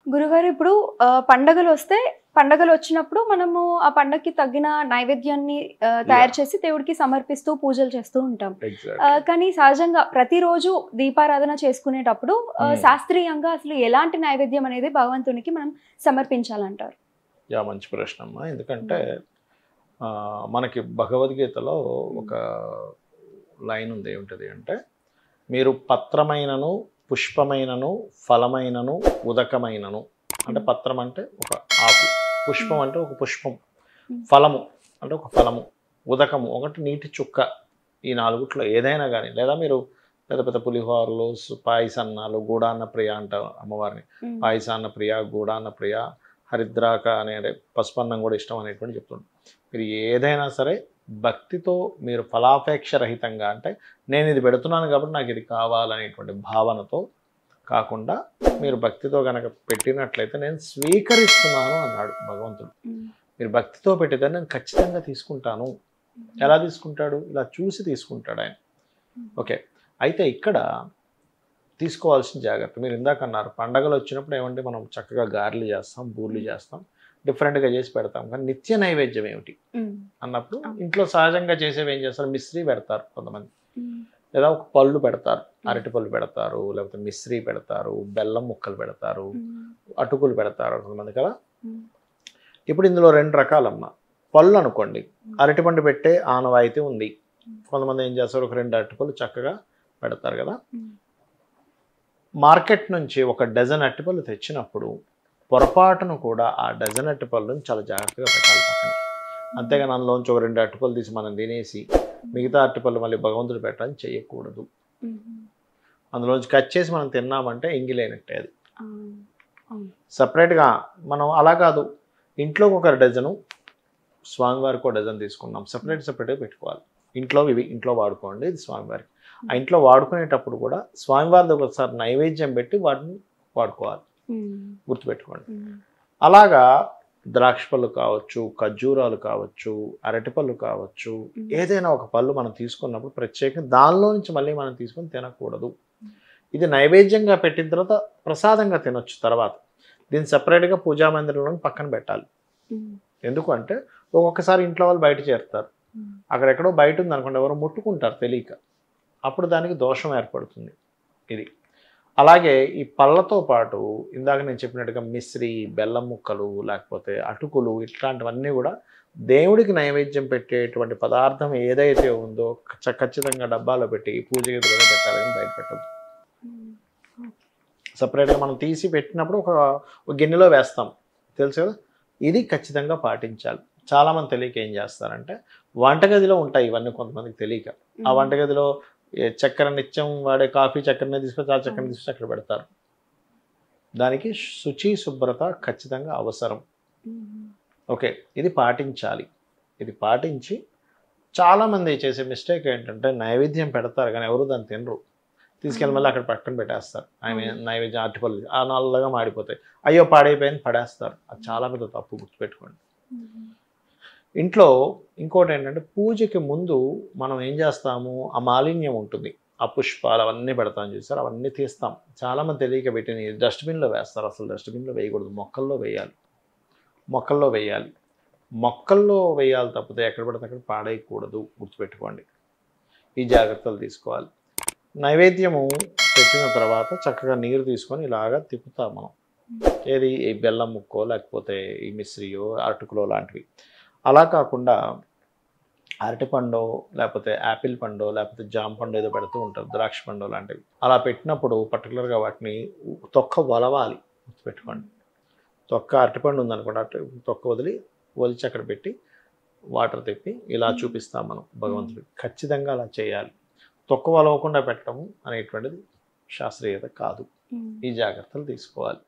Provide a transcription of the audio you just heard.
గురుగారు ఇప్పుడు పండగలొస్తే పండగలొచ్చినప్పుడు మనము ఆ పండగకి తగ్గిన నైవేద్యాన్ని తయారు యాహ్! చేసి దేవుడికి సమర్పిస్తూ పూజలు చేస్తూ ఉంటాం. ఎగ్జాక్ట్‌లీ. కానీ సహజంగా ప్రతిరోజు దీపారాధన చేసుకునేటప్పుడు హ్మ్. శాస్త్రీయంగా అసలు ఎలాంటి నైవేద్యం అనేది భగవంతునికి మనం సమర్పించాలంటారు? యాహ్! మంచి ప్రశ్నమ్మా. ఎందుకంటే హ్మ్. మనకి భగవద్గీతలో హ్మ్. ఒక లైన్ ఉంది. ఏమిటది అంటే, మీరు పత్రమైనను, పుష్పమైనను, ఫలమైనను, ఉదకమైనను అంటే హ్మ్. పత్రం అంటే ఒక ఆకు, పుష్పం హ్మ్. అంటే ఒక పుష్పం, హ్మ్. ఫలము అంటే ఒక ఫలము, ఉదకము ఒకటి నీటి చుక్క. ఈ నాలుగుట్లో ఏదైనా గానీ లేదా మీరు పెద్ద పెద్ద పులిహోరలు, పాయసన్నాలు, గూడాన్న ప్రియ అంటాం అమ్మవారిని. హ్మ్. పాయసాన్న ప్రియ, గూడాన్న ప్రియ, హరిద్రాక అనే పసుపన్నం కూడా ఇష్టం అనేటువంటి చెప్తుంటాం. మీరు ఏదైనా సరే భక్తితో మీరు ఫలాపేక్ష రహితంగా అంటే నేను ఇది పెడుతున్నాను కాబట్టి నాకు ఇది కావాలనేటువంటి భావనతో కాకుండా మీరు భక్తితో గనక పెట్టినట్లయితే నేను స్వీకరిస్తున్నాను అన్నాడు భగవంతుడు. హ్మ్. మీరు భక్తితో పెట్టితే నేను ఖచ్చితంగా తీసుకుంటాను. ఎలా తీసుకుంటాడు? ఇలా చూసి తీసుకుంటాడు ఆయన. ఓకే. అయితే ఇక్కడ తీసుకోవాల్సిన జాగ్రత్త మీరు ఇందాక అన్నారు పండగలు వచ్చినప్పుడు ఏమంటే మనం చక్కగా గారెలు చేస్తాం, బూర్లు చేస్తాం, డిఫరెంట్‌గా చేసి పెడతాం. కానీ నిత్య నైవేద్యం ఏమిటి హ్మ్. అన్నప్పుడు అవును. ఇంట్లో సహజంగా చేసేవి ఏం చేస్తారు? మిశ్రీ పెడతారు కొంతమంది. హ్మ్. లేదా ఒక పళ్ళు పెడతారు. హ్మ్. అరటిపళ్ళు పెడతారు, లేకపోతే మిశ్రీ పెడతారు, బెల్లం ముక్కలు పెడతారు, హ్మ్. అటుకులు పెడతారు కొంతమంది కదా! హ్మ్. ఇప్పుడు ఇందులో 2 రకాలమ్మా. పళ్ళు అనుకోండి. అరటిపండు పెట్టే ఆనవాయితీ ఉంది. కొంతమంది ఏం చేస్తారు? ఒక 2 అరటిపళ్ళు చక్కగా పెడతారు కదా! హ్మ్. మార్కెట్ నుంచి ఒక డజన్ అరటిపళ్ళు తెచ్చినప్పుడు పొరపాటున కూడా ఆ డజన్ అరటిపళ్ళుని చాలా జాగ్రత్తగా పెట్టాలి పక్కన. అంతేగాని అందులోంచి ఒక 2 అరటిపళ్ళు తీసి మనం తినేసి మిగతా అరటిపళ్ళు మళ్ళీ భగవంతుడు పెట్టడం చేయకూడదు. హుహు. అందులోంచి కట్ చేసి మనం తిన్నామంటే ఎంగిలైనట్టే అది. ఆ! అవును. సెపరేట్‌గా మనం అలా కాదు. ఇంట్లోకి ఒక డజను, స్వామివారికి ఒక డజన్ తీసుకున్నాం. సెపరేట్‌గా పెట్టుకోవాలి. ఇంట్లోవి ఇంట్లో వాడుకోండి. ఇది స్వామివారికి. ఆ ఇంట్లో వాడుకునేటప్పుడు కూడా స్వామివారిది ఒకసారి నైవేద్యం పెట్టి వాటిని వాడుకోవాలి. హ్మ్. గుర్తుపెట్టుకోండి. హ్మ్. అలాగా ద్రాక్ష పళ్ళు కావచ్చు, ఖర్జూరాలు కావచ్చు, అరటిపళ్ళు కావచ్చు, హ్మ్. ఏదైనా ఒక పళ్ళు మనం తీసుకున్నప్పుడు ప్రత్యేకంగా దానిలో నుంచి మళ్ళీ మనం తీసుకొని తినకూడదు. హ్మ్. ఇది నైవేద్యంగా పెట్టిన తర్వాత ప్రసాదంగా తినొచ్చు తర్వాత. దీన్ని సెపరేట్‌గా పూజా మందిరంలో పక్కన పెట్టాలి. హ్మ్. ఎందుకు అంటే ఒక్కొక్కసారి ఇంట్లో వాళ్ళు బయట చేరుతారు. హ్మ్. అక్కడెక్కడో బయట ఉందనుకోండి ఎవరో ముట్టుకుంటారు తెలియక. అప్పుడు దానికి దోషం ఏర్పడుతుంది. ఇది. అలాగే ఈ పళ్ళతో పాటు ఇందాక నేను చెప్పినట్టుగా మిశ్రి, బెల్లం ముక్కలు, లేకపోతే అటుకులు ఇట్లాంటివన్నీ గూడా దేవుడికి నైవేద్యం పెట్టేటువంటి పదార్థం ఏదైతే ఉందో ఖచ్చితంగా డబ్బాలో పెట్టి పూజ గదిలోనే పెట్టాలి గానీ బయట పెట్టొద్దు. హ్మ్. ఓకే. సెపరేట్‌గా మనం తీసి పెట్టినప్పుడు ఒక గిన్నెలో వేస్తాం. తెలుసు కదా! ఇది ఖచ్చితంగా పాటించాలి. చాలామంది తెలియక ఏం చేస్తారంటే వంటగదిలో ఉంటాయి ఇవన్నీ కొంతమందికి తెలియక. ఆ హ్మ్. వంటగదిలో చక్కెర నిత్యం వాడే కాఫీ చక్కెరనే తీసుకొచ్చి ఆ చక్కెరని అవును. తీసుకొచ్చి అక్కడ పెడతారు. దానికి శుచి, శుభ్రత ఖచ్చితంగా అవసరం. హుహు. ఓకే. ఇది పాటించాలి. ఇది పాటించి చాలామంది చేసే మిస్టేక్ ఏంటంటే నైవేద్యం పెడతారు గానీ ఎవరు దాన్ని తినరు. తీసుకెళ్ళి మళ్ళీ అవును. అక్కడ పక్కన పెట్టేస్తారు. అవును. నైవేద్యం అరటిపళ్ళు ఆ నల్లగా మాడిపోతాయి. అయ్యో! పాడైపోయింది పడేస్తారు. అది చాలా పెద్ద తప్పు గుర్తుపెట్టుకోండి. హుహు. ఇంట్లో ఇంకోటేంటంటే పూజకి ముందు మనం ఏం చేస్తాము? ఆ మాలిన్యం ఉంటుంది. ఆ పుష్పాలు అవన్నీ పెడతాం చూసారా? అవన్నీ తీస్తాం. చాలామంది తెలియక పెట్టినయి డస్ట్‌బిన్‌లో వేస్తారు. అసలు డస్ట్‌బిన్‌లో వేయకూడదు. మొక్కల్లో వేయాలి. మొక్కల్లో వేయాలి. మొక్కల్లో వేయాలి తప్పితే ఎక్కడ పడితే అక్కడ పాడేయకూడదు. గుర్తుపెట్టుకోండి. ఈ జాగ్రత్తలు తీసుకోవాలి. నైవేద్యము పెట్టిన తర్వాత చక్కగా నీరు తీసుకొని ఇలాగా తిప్పుతాం మనం. ఏది ఈ బెల్లం ముక్కో లేకపోతే ఈ మిశ్రియో, అటుకులో లాంటివి. అలా కాకుండా అరటిపండో, లేకపోతే యాపిల్ పండో, లేకపోతే జామ పండో ఏదో పెడుతూ ఉంటారు. ద్రాక్ష పండో లాంటివి. అలా పెట్టినప్పుడు పర్టిక్యులర్‌గా వాటిని తొక్క వలవాలి. గుర్తుపెట్టుకోండి. తొక్క అరటిపండు ఉందనుకోండి. తొక్క ఒలిచి అక్కడ పెట్టి వాటర్ తిప్పి ఇలా హ్మ్. చూపిస్తాం మనం హ్మ్. భగవంతుడికి. ఖచ్చితంగా అలా చేయాలి. తొక్క వలవకుండా పెట్టడం అనేటువంటిది శాస్త్రీయత కాదు. హ్మ్. ఈ జాగ్రత్తలు తీసుకోవాలి.